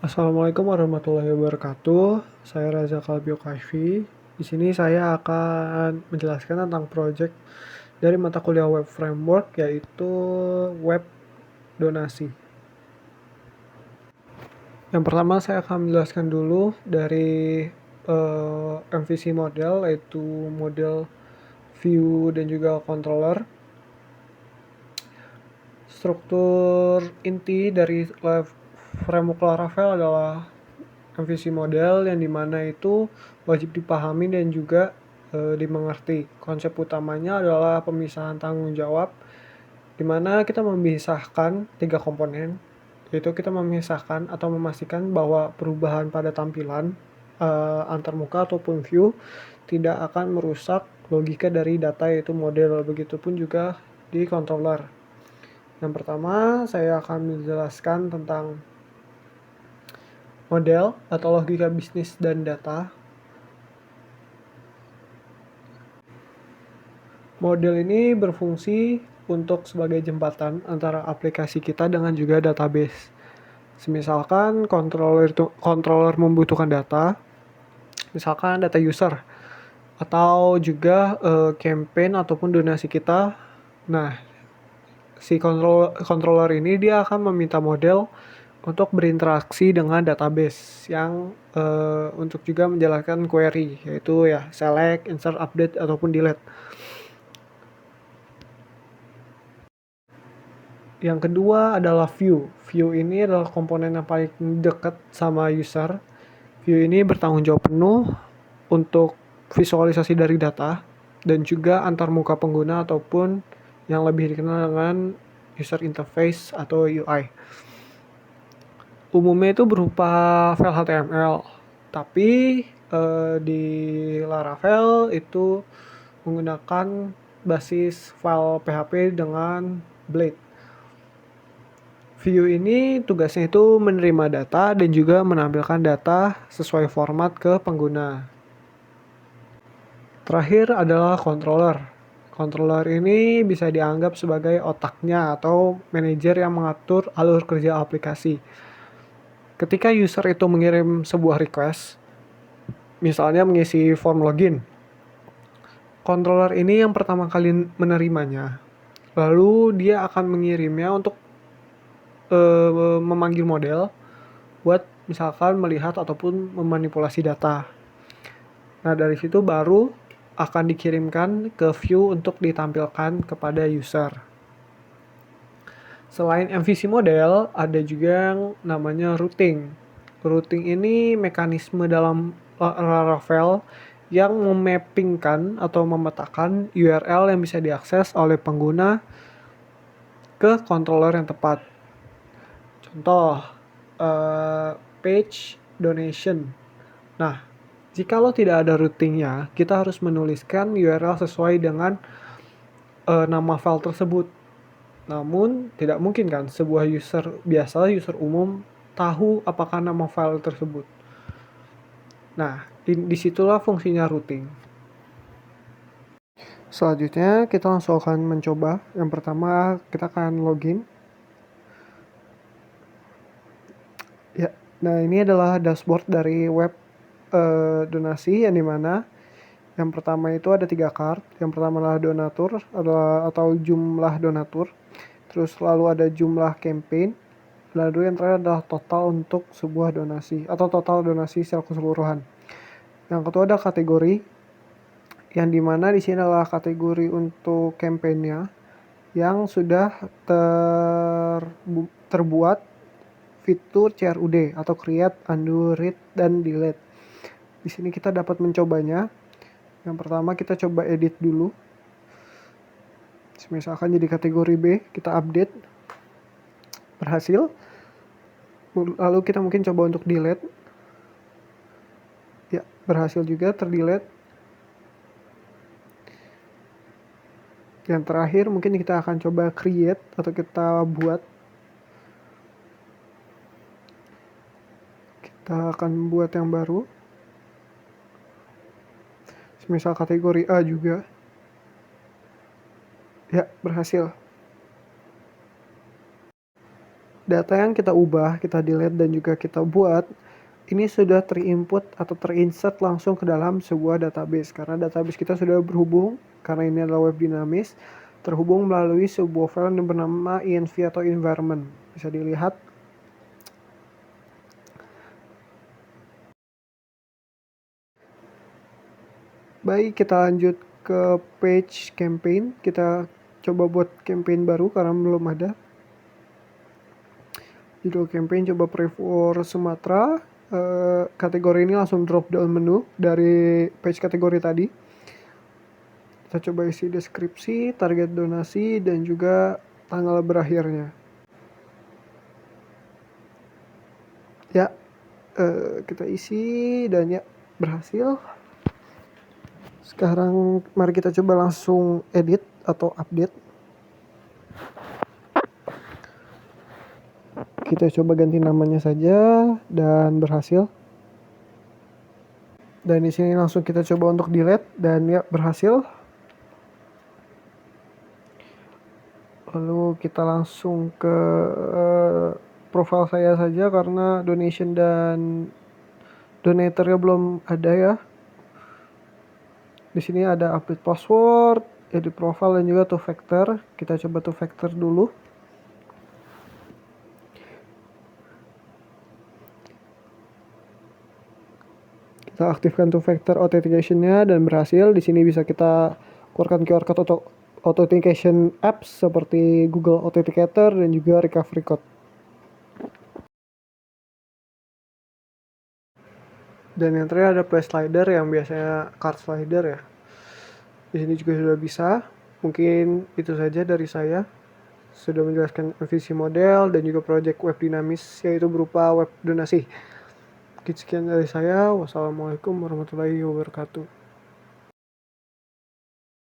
Assalamualaikum warahmatullahi wabarakatuh. Saya Reza Kalbio Kashfi. Di sini saya akan menjelaskan tentang proyek dari mata kuliah Web Framework, yaitu Web Donasi. Yang pertama saya akan menjelaskan dulu dari MVC model, yaitu model view dan juga controller. Struktur inti dari framework Laravel adalah MVC model, yang dimana itu wajib dipahami dan juga dimengerti. Konsep utamanya adalah pemisahan tanggung jawab, dimana kita memisahkan 3 komponen, yaitu kita memisahkan atau memastikan bahwa perubahan pada tampilan antarmuka ataupun view tidak akan merusak logika dari data, yaitu model. Begitupun juga di controller. Yang pertama saya akan menjelaskan tentang model atau logika bisnis dan data. Model ini berfungsi untuk sebagai jembatan antara aplikasi kita dengan juga database. Misalkan controller membutuhkan data, misalkan data user, atau juga campaign ataupun donasi kita. Nah, si controller ini dia akan meminta model untuk berinteraksi dengan database yang untuk juga menjalankan query, yaitu ya select, insert, update, ataupun delete. Yang kedua adalah view. View ini adalah komponen yang paling dekat sama user. View ini bertanggung jawab penuh untuk visualisasi dari data dan juga antarmuka pengguna ataupun yang lebih dikenal dengan user interface atau UI. Umumnya itu berupa file HTML, tapi di Laravel itu menggunakan basis file PHP dengan Blade. View ini tugasnya itu menerima data dan juga menampilkan data sesuai format ke pengguna. Terakhir adalah controller. Controller ini bisa dianggap sebagai otaknya atau manajer yang mengatur alur kerja aplikasi. Ketika user itu mengirim sebuah request, misalnya mengisi form login, controller ini yang pertama kali menerimanya. Lalu dia akan mengirimnya untuk memanggil model buat misalkan melihat ataupun memanipulasi data. Nah, dari situ baru akan dikirimkan ke view untuk ditampilkan kepada user. Selain MVC model, ada juga yang namanya routing. Routing ini mekanisme dalam Laravel yang memappingkan atau memetakan URL yang bisa diakses oleh pengguna ke controller yang tepat. Contoh, page donation. Nah, jikalau tidak ada routingnya, kita harus menuliskan URL sesuai dengan nama file tersebut. Namun, tidak mungkin kan sebuah user biasa, user umum, tahu apakah nama file tersebut. Nah, disitulah fungsinya routing. Selanjutnya, kita langsung akan mencoba. Yang pertama, kita akan login. Ya, nah ini adalah dashboard dari web donasi, yang dimana yang pertama itu ada 3 card. Yang pertama adalah donatur atau jumlah donatur. Terus lalu ada jumlah campaign. Lalu yang terakhir adalah total untuk sebuah donasi atau total donasi secara keseluruhan. Yang kedua ada kategori, yang dimana di sini adalah kategori untuk campaignnya yang sudah terbuat fitur CRUD atau create, undo, read, dan delete. Di sini kita dapat mencobanya. Yang pertama kita coba edit dulu. Misalkan jadi kategori B, kita update. Berhasil. Lalu kita mungkin coba untuk delete. Ya, berhasil juga terdelete. Yang terakhir mungkin kita akan coba create atau kita buat. Kita akan buat yang baru. Misal kategori A juga. Ya, berhasil. data yang kita ubah, kita delete dan juga kita buat, ini sudah terinput atau terinsert langsung ke dalam sebuah database. Karena database kita sudah berhubung, karena ini adalah web dinamis, terhubung melalui sebuah file yang bernama env atau environment. Bisa dilihat. Baik, kita lanjut ke page campaign. Kita coba buat campaign baru karena belum ada. Judul campaign coba pray for Sumatera. Kategori ini langsung drop down menu dari page kategori tadi. Kita coba isi deskripsi, target donasi, dan juga tanggal berakhirnya. Ya, kita isi dan ya berhasil. Sekarang mari kita coba langsung edit atau update. Kita coba ganti namanya saja dan berhasil. Dan di sini langsung kita coba untuk delete dan ya berhasil. Lalu kita langsung ke profile saya saja karena donation dan donaturnya belum ada ya. Di sini ada update password, edit profile dan juga two factor. Kita coba two factor dulu. Kita aktifkan two factor authentication-nya dan berhasil. Di sini bisa kita keluarkan QR code atau authentication apps seperti Google Authenticator dan juga recovery code. Dan yang terakhir ada play slider yang biasanya card slider ya. Di sini juga sudah bisa. Mungkin itu saja dari saya. Sudah menjelaskan MVC model dan juga project web dinamis yaitu berupa web donasi. Sekian dari saya. Wassalamualaikum warahmatullahi wabarakatuh.